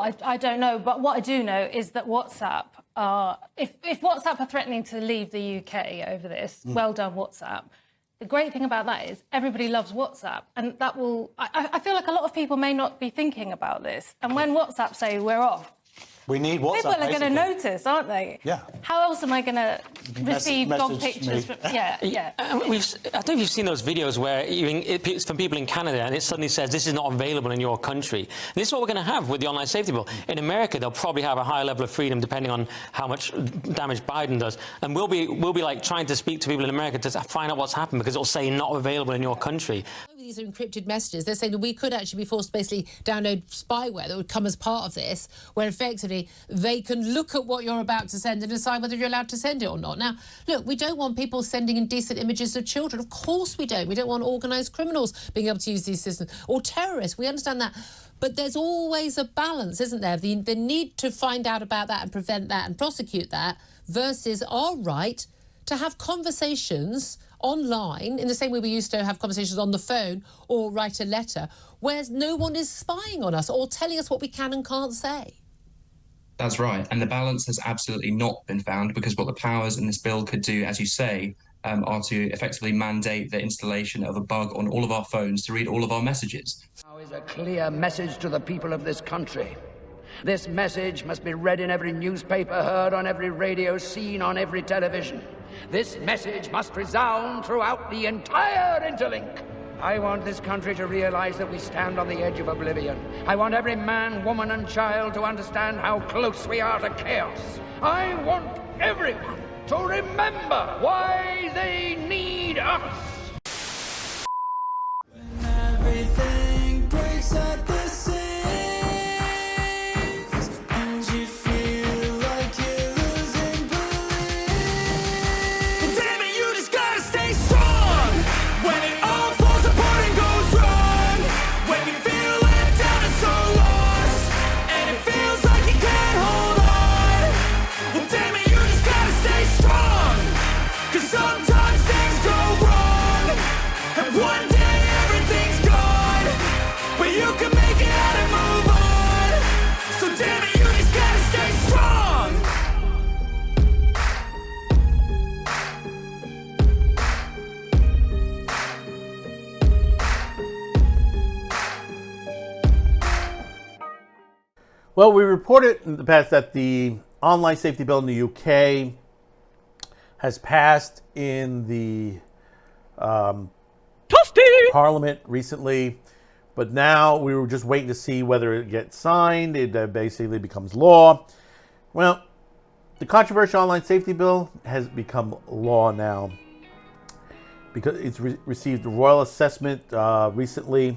I don't know, but what I do know is that WhatsApp if WhatsApp are threatening to leave the UK over this, well done WhatsApp. The great thing about that is everybody loves WhatsApp, and that will. I feel like a lot of people may not be thinking about this, and when WhatsApp say we're off, we need WhatsApp. People are going to notice, aren't they? Yeah. How else am I going to receive dog pictures? Yeah. I don't know if you've seen those videos where it's from people in Canada and it suddenly says this is not available in your country. And this is what we're going to have with the online safety bill. In America, they'll probably have a higher level of freedom depending on how much damage Biden does. And we'll be like trying to speak to people in America to find out what's happened because it'll say not available in your country. These are encrypted messages. They're saying that we could actually be forced to basically download spyware that would come as part of this, where effectively they can look at what you're about to send and decide whether you're allowed to send it or not. Now, look, we don't want people sending indecent images of children. Of course we don't. We don't want organised criminals being able to use these systems, or terrorists. We understand that. But there's always a balance, isn't there? The need to find out about that and prevent that and prosecute that versus our right to have conversations online in the same way we used to have conversations on the phone or write a letter, where no one is spying on us or telling us what we can and can't say. That's right. And the balance has absolutely not been found, because what the powers in this bill could do, as you say, are to effectively mandate the installation of a bug on all of our phones to read all of our messages. Now is a clear message to the people of this country. This message must be read in every newspaper, heard on every radio, seen on every television. This message must resound throughout the entire interlink. I want this country to realize that we stand on the edge of oblivion. I want every man, woman, and child to understand how close we are to chaos. I want everyone to remember why they need us. When everything breaks at the seams and you feel like you're losing belief. Damn it, you just gotta stay strong when it all falls apart and goes wrong. When you feel let down and so lost, and it feels like you can't hold on. Well, damn it, you just gotta stay strong, 'cause sometimes things go wrong, and one day everything's gone, but you can make it out and move on. So damn it, you just gotta stay strong. Well, we reported in the past that the online safety bill in the UK has passed in the Parliament recently, but now we were just waiting to see whether it gets signed. It basically becomes law. Well, the controversial online safety bill has become law now because it's received a royal assessment recently.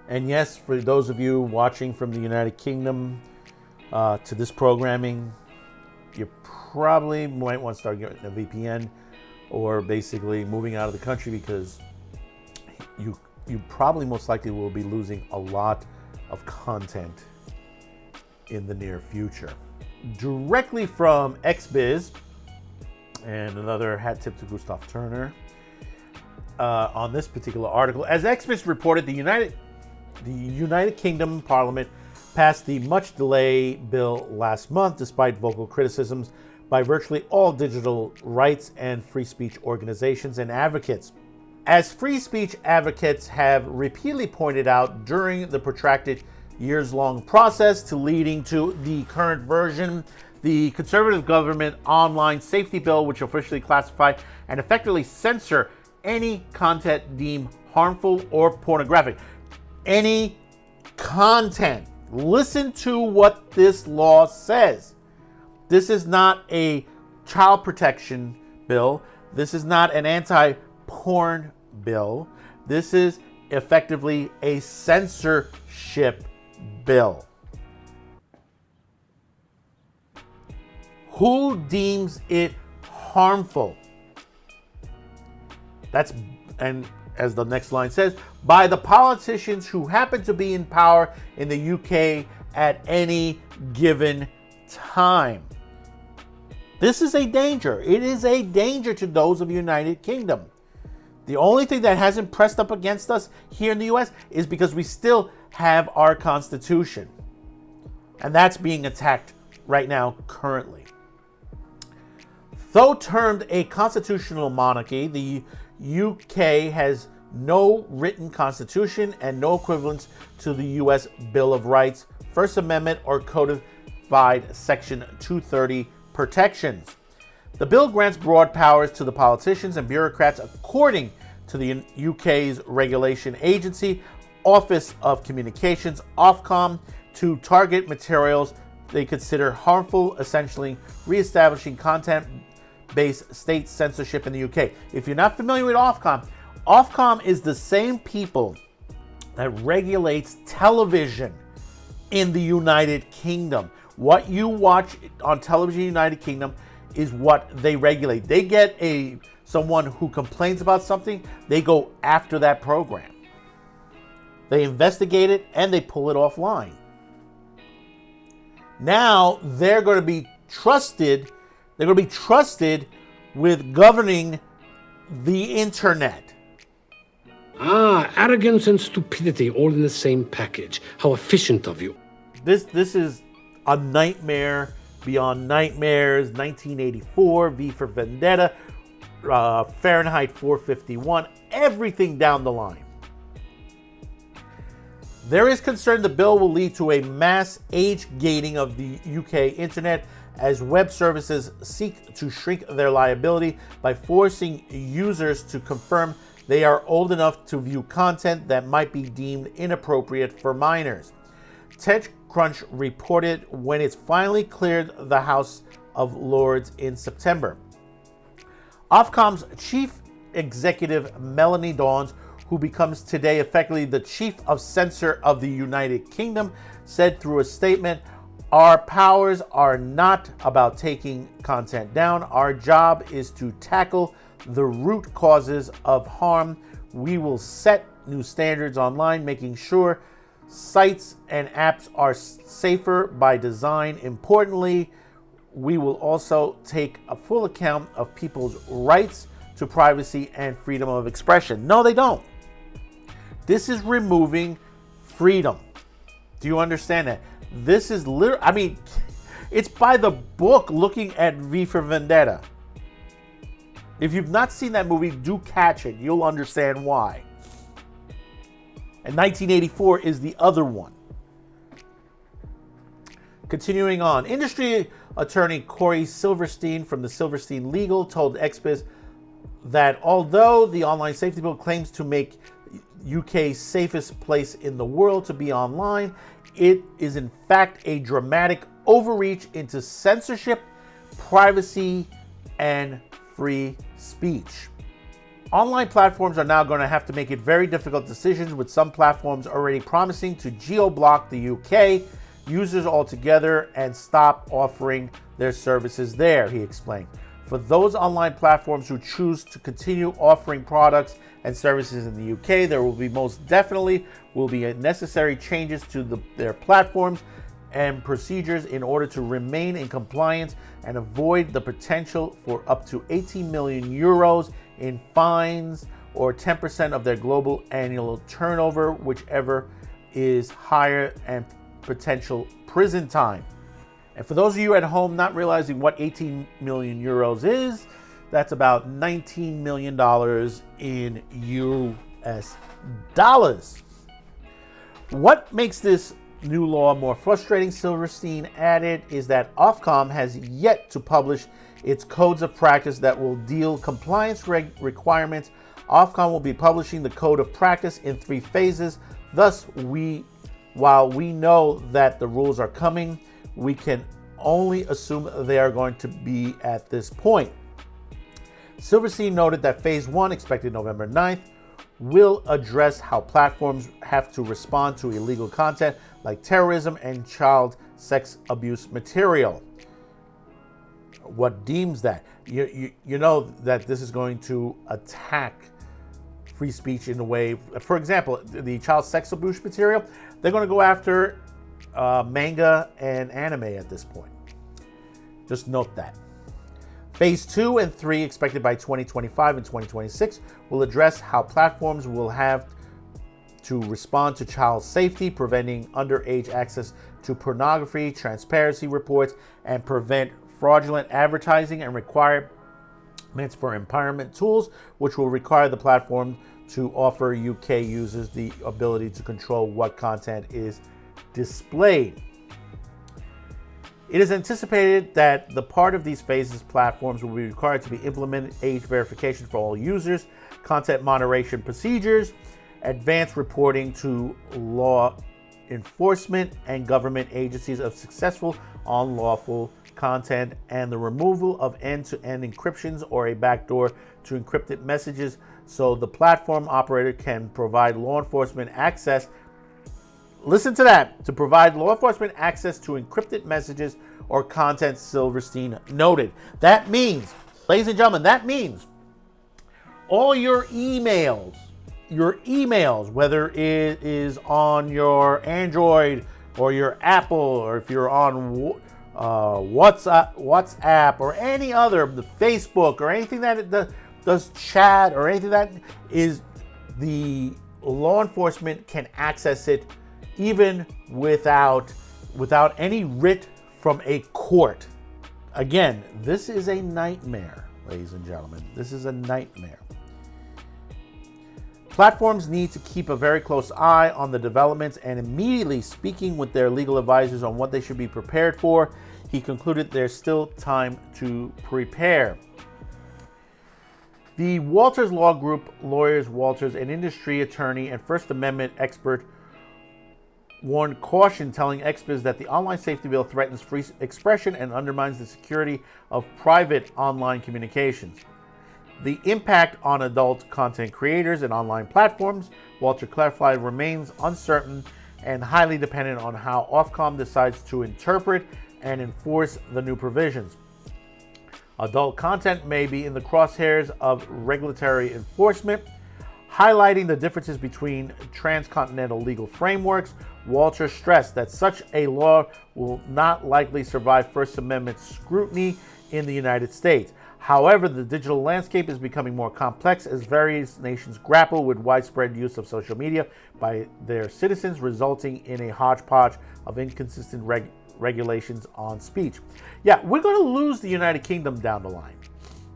And yes, for those of you watching from the United Kingdom to this programming, you probably might want to start getting a VPN or basically moving out of the country, because you probably most likely will be losing a lot of content in the near future. Directly from XBiz, and another hat tip to Gustav Turner on this particular article. As XBiz reported, the United Kingdom Parliament passed the much delayed bill last month, despite vocal criticisms by virtually all digital rights and free speech organizations and advocates. As free speech advocates have repeatedly pointed out during the protracted years-long process to leading to the current version, the Conservative government online safety bill, which officially classify and effectively censor any content deemed harmful or pornographic. Any content. Listen to what this law says. This is not a child protection bill. This is not an anti-porn bill. This is effectively a censorship bill. Who deems it harmful? And as the next line says, by the politicians who happen to be in power in the UK at any given time. This is a danger. It is a danger to those of the United Kingdom. The only thing that hasn't pressed up against us here in the US is because we still have our Constitution. And that's being attacked right now, currently. Though termed a constitutional monarchy, the UK has no written constitution and no equivalence to the US Bill of Rights, First Amendment, or codified Section 230 protections. The bill grants broad powers to the politicians and bureaucrats according to the UK's regulation agency, Office of Communications, Ofcom, to target materials they consider harmful, essentially re-establishing content-based state censorship in the UK. If you're not familiar with Ofcom, Ofcom is the same people that regulates television in the United Kingdom. What you watch on television in the United Kingdom is what they regulate. They get someone who complains about something, they go after that program. They investigate it and they pull it offline. Now they're going to be trusted. They're going to be trusted with governing the internet. Arrogance and stupidity all in the same package. How efficient of you. This is a nightmare beyond nightmares. 1984, V for Vendetta, Fahrenheit 451, everything down the line. There is concern the bill will lead to a mass age gating of the UK internet as web services seek to shrink their liability by forcing users to confirm they are old enough to view content that might be deemed inappropriate for minors. TechCrunch reported when it's finally cleared the House of Lords in September. Ofcom's chief executive, Melanie Dawes, who becomes today effectively the chief of censor of the United Kingdom, said through a statement, "Our powers are not about taking content down. Our job is to tackle the root causes of harm. We will set new standards online, making sure sites and apps are safer by design. Importantly, we will also take a full account of people's rights to privacy and freedom of expression." No, they don't. This is removing freedom. Do you understand that? This is literally, I mean, it's by the book looking at V for Vendetta. If you've not seen that movie, do catch it. You'll understand why. And 1984 is the other one. Continuing on, industry attorney Corey Silverstein from the Silverstein Legal told XBiz that although the online safety bill claims to make UK's safest place in the world to be online, it is in fact a dramatic overreach into censorship, privacy, and free speech. Online platforms are now going to have to make it very difficult decisions, with some platforms already promising to geo-block the UK users altogether and stop offering their services there, he explained. For those online platforms who choose to continue offering products and services in the UK, there will be most definitely necessary changes to their platforms and procedures in order to remain in compliance and avoid the potential for up to 18 million euros in fines or 10% of their global annual turnover, whichever is higher, and potential prison time. And for those of you at home not realizing what 18 million euros is, that's about $19 million in US dollars. What makes this new law more frustrating, Silverstein added, is that Ofcom has yet to publish its codes of practice that will deal compliance requirements. Ofcom will be publishing the code of practice in 3 phases. Thus, while we know that the rules are coming, we can only assume they are going to be at this point. Silverstein noted that phase 1, expected November 9th, will address how platforms have to respond to illegal content like terrorism and child sex abuse material. What deems that? You know that this is going to attack free speech in a way. For example, the child sex abuse material, they're going to go after manga and anime at this point. Just note that. Phase 2 and 3, expected by 2025 and 2026, will address how platforms will have to respond to child safety, preventing underage access to pornography, transparency reports, and prevent fraudulent advertising, and requirements for empowerment tools, which will require the platform to offer UK users the ability to control what content is displayed. It is anticipated that the part of these phases platforms will be required to be implemented age verification for all users, content moderation procedures, advanced reporting to law enforcement and government agencies of successful unlawful content, and the removal of end-to-end encryptions or a backdoor to encrypted messages so the platform operator can provide law enforcement access. Listen to that. To provide law enforcement access to encrypted messages or content, Silverstein noted. That means, ladies and gentlemen, that means all your emails, whether it is on your Android or your Apple, or if you're on WhatsApp or any other, the Facebook or anything that does chat or anything that is, the law enforcement can access it even without any writ from a court. Again, this is a nightmare, ladies and gentlemen. This is a nightmare. Platforms need to keep a very close eye on the developments and immediately speaking with their legal advisors on what they should be prepared for. He concluded there's still time to prepare. The Walters Law Group lawyers, Walters, an industry attorney and First Amendment expert, warned caution, telling experts that the online safety bill threatens free expression and undermines the security of private online communications. The impact on adult content creators and online platforms, Walter clarified, remains uncertain and highly dependent on how Ofcom decides to interpret and enforce the new provisions. Adult content may be in the crosshairs of regulatory enforcement. Highlighting the differences between transcontinental legal frameworks, Walter stressed that such a law will not likely survive First Amendment scrutiny in the United States. However, the digital landscape is becoming more complex as various nations grapple with widespread use of social media by their citizens, resulting in a hodgepodge of inconsistent regulations on speech. Yeah, we're going to lose the United Kingdom down the line.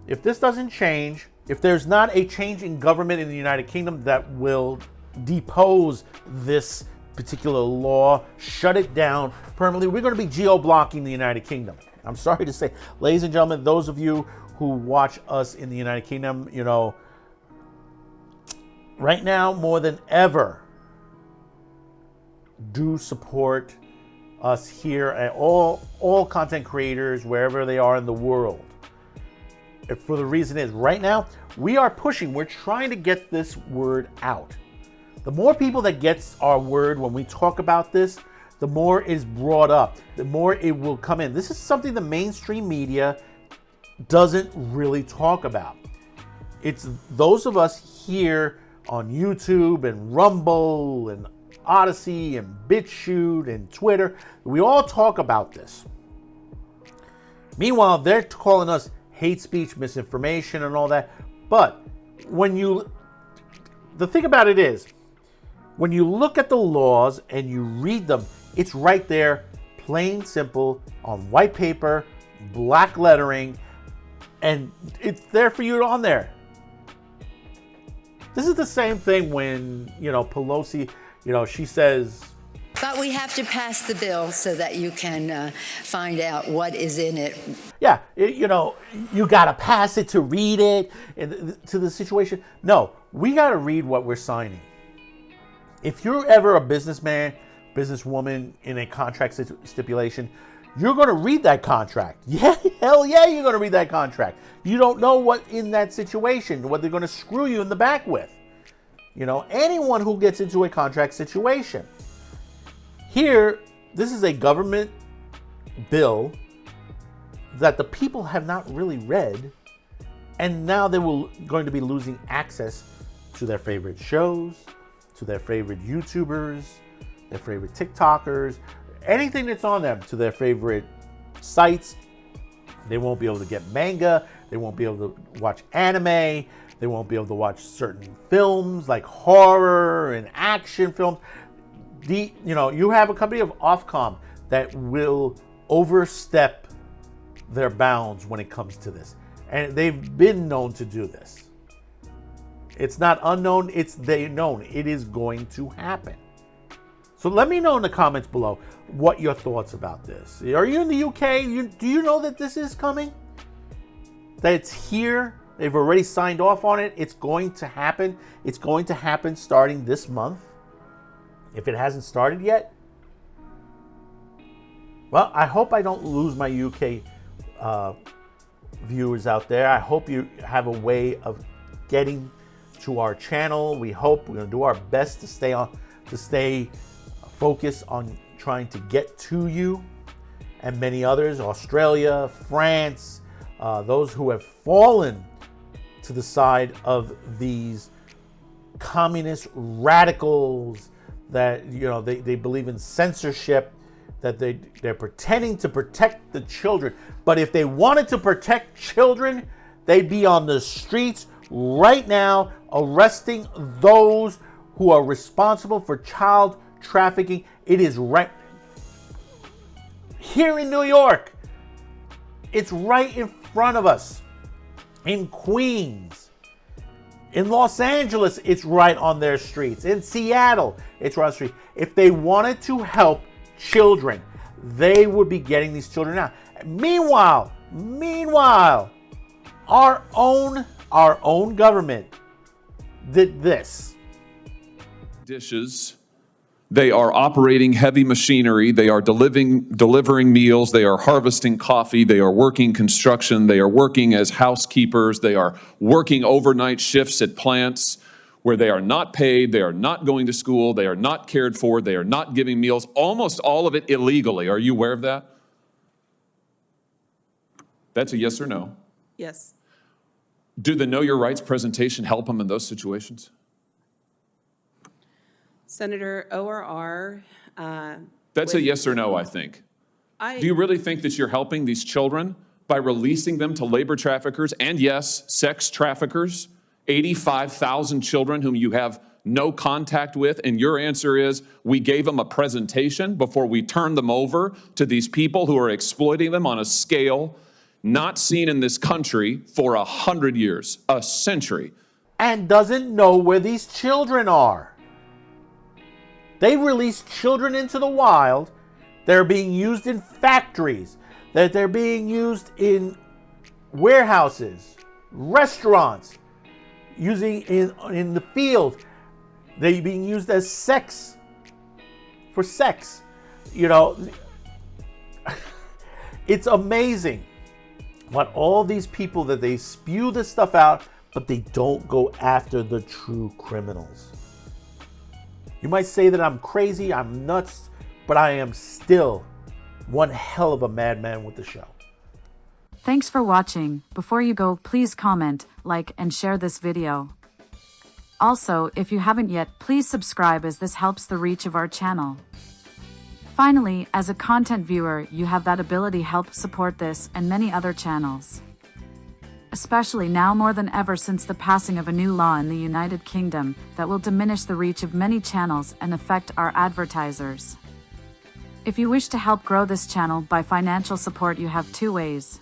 If this doesn't change, if there's not a change in government in the United Kingdom that will depose this particular law, shut it down permanently, we're going to be geo-blocking the United Kingdom. I'm sorry to say, ladies and gentlemen, those of you who watch us in the United Kingdom, you know, right now more than ever, do support us here and all content creators wherever they are in the world. For the reason is, right now we are pushing, we're trying to get this word out. The more people that gets our word when we talk about this, the more is brought up, the more it will come in. This is something the mainstream media doesn't really talk about. It's those of us here on YouTube and Rumble and Odyssey and BitChute and Twitter, we all talk about this. Meanwhile, they're calling us hate speech, misinformation, and all that. But the thing about it is, when you look at the laws and you read them, it's right there, plain simple, on white paper, black lettering, and it's there for you on there. This is the same thing when, Pelosi, she says, but we have to pass the bill so that you can find out what is in it. Yeah, you got to pass it to read it, to the situation. No, we got to read what we're signing. If you're ever a businessman, businesswoman in a contract stipulation, you're going to read that contract. Yeah, hell yeah, you're going to read that contract. You don't know what in that situation, what they're going to screw you in the back with. Anyone who gets into a contract situation. Here, this is a government bill that the people have not really read, and now they will going to be losing access to their favorite shows, to their favorite YouTubers, their favorite TikTokers, anything that's on them, to their favorite sites. They won't be able to get manga. They won't be able to watch anime. They won't be able to watch certain films like horror and action films. You have a company of Ofcom that will overstep their bounds when it comes to this. And they've been known to do this. It's not unknown, they known. It is going to happen. So let me know in the comments below what your thoughts about this. Are you in the UK? Do you know that this is coming? That it's here? They've already signed off on it. It's going to happen. It's going to happen starting this month. If it hasn't started yet. Well, I hope I don't lose my UK viewers out there. I hope you have a way of getting to our channel. We're going to do our best to stay focused on trying to get to you and many others, Australia, France, those who have fallen to the side of these communist radicals that, they believe in censorship, that they're pretending to protect the children. But if they wanted to protect children, they'd be on the streets right now arresting those who are responsible for child trafficking. It is right here in New York. It's right in front of us. In Queens, in Los Angeles, it's right on their streets. In Seattle, it's right on the street. If they wanted to help children, they would be getting these children out. Meanwhile, our own government did this. Dishes. They are operating heavy machinery. They are delivering meals. They are harvesting coffee. They are working construction. They are working as housekeepers. They are working overnight shifts at plants where they are not paid. They are not going to school. They are not cared for. They are not giving meals. Almost all of it illegally. Are you aware of that? That's a yes or no. Yes. Do the Know Your Rights presentation help them in those situations? Senator ORR. That's a yes or no, I think. Do you really think that you're helping these children by releasing them to labor traffickers and, yes, sex traffickers? 85,000 children whom you have no contact with, and your answer is we gave them a presentation before we turned them over to these people who are exploiting them on a scale not seen in this country for 100 years, a century. And doesn't know where these children are. They release children into the wild. They're being used in factories. That they're being used in warehouses, restaurants, using in the field. They're being used as sex. For sex. It's amazing what all these people that they spew this stuff out, but they don't go after the true criminals. You might say that I'm crazy, I'm nuts, but I am still one hell of a madman with the show. Thanks for watching. Before you go, please comment, like, and share this video. Also, if you haven't yet, please subscribe as this helps the reach of our channel. Finally, as a content viewer, you have that ability to help support this and many other channels. Especially now more than ever since the passing of a new law in the United Kingdom that will diminish the reach of many channels and affect our advertisers. If you wish to help grow this channel by financial support, you have two ways.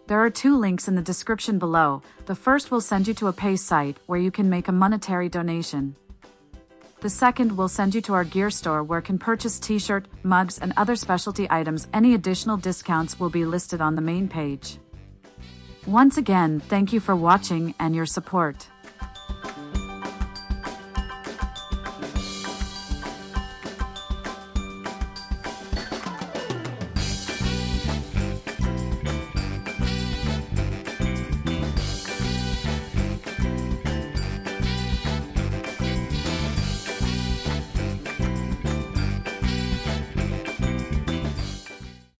There are two links in the description below. The first will send you to a pay site where you can make a monetary donation. The second will send you to our gear store where you can purchase t-shirt, mugs, and other specialty items. Any additional discounts will be listed on the main page. Once again, thank you for watching and your support.